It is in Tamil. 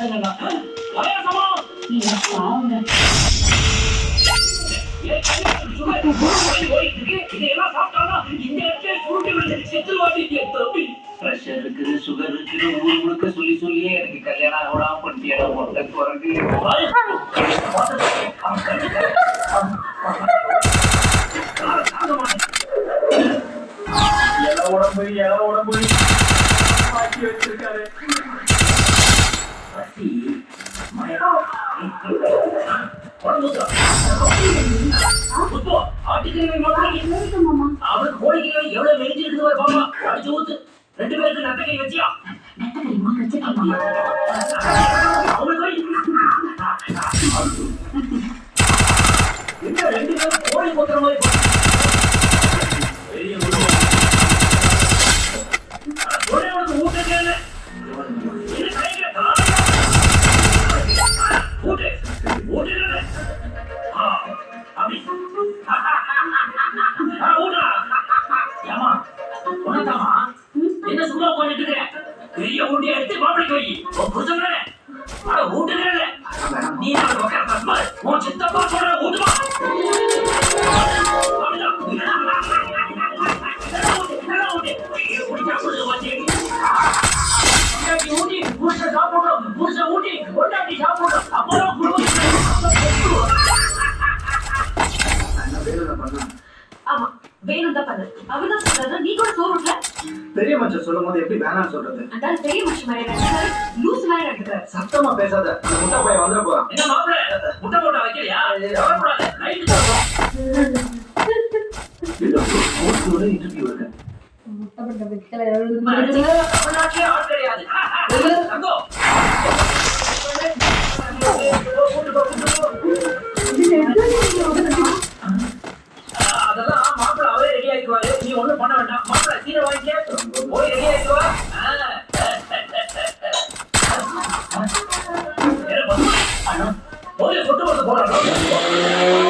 பசங்கண்ணா வயசமா பாவங்க இதெல்லாம் சாப்பிட்டானா இந்த இடத்துல சுருட்டி விழுந்து செத்துருவாடி தம்பி. பிரஷர் இருக்குது, சுகர் இருக்குது, ஊர் முழுக்க சொல்லி சொல்லியே எனக்கு கல்யாணம் ஆகலாம் பண்ணியா மொட்டை குரங்கு. இல உடம்பு மாற்றி வச்சிருக்காரு. அவனுக்கு கோழிக்கை எவ்வளவு மெலிஞ்சிருக்கு பாப்பா. அடிச்சு ஊத்து. 2 பேருக்கு நட்டக்கை வச்சியா? என்ன 2 பேரும் கோழி கொத்துற மாதிரி ஊட்டு என்ன சும்மா போயிட்டு இருக்க? பெரிய ஊட்டியை எடுத்து மாப்பிளைக்கு வை. ஊட்டுகிறேன் நீ உன் சித்தப்பா சொல்ற ஊட்டுமா? ஊட்டி புருஷ சாப்பிடுறோம், புருஷ ஊட்டி கொண்டாட்டி சாப்பிடுறோம். அப்பதான் குடும்பம். ஆமா வேணும் தான் பண்ணு. அவர்தான் சொல்றது, நீ கூட சோறுல பெரிய மனுஷன் சொல்லும் போது எப்படி வேணாம்னு சொல்றது? அதான் பெரிய மனுஷன் மாதிரி லூஸ் மாதிரி இருக்கு. சத்தமா பேசாத, அந்த முட்டை பையன் வந்துட போறான். என்ன மாப்பிள்ள முட்டை போட்டா வைக்கலையா? வரக்கூடாது, லைட் தரோம். இன்டர்வியூ இருக்கு. முட்டை போட்ட வைக்கல தமிழ்நாட்டிலே ஆள் கிடையாது. அங்கோ அதெல்லாம் மாப்பிள்ள அவரே ரெடி ஆயிக்குவாரு. நீ ஒண்ணும் பண்ண வேண்டாம். மாப்பிள்ள சீரை வாங்கிக்க, போய் ரெடி ஆயிக்குவா. போய் கொட்டு போட்டு போறாங்க.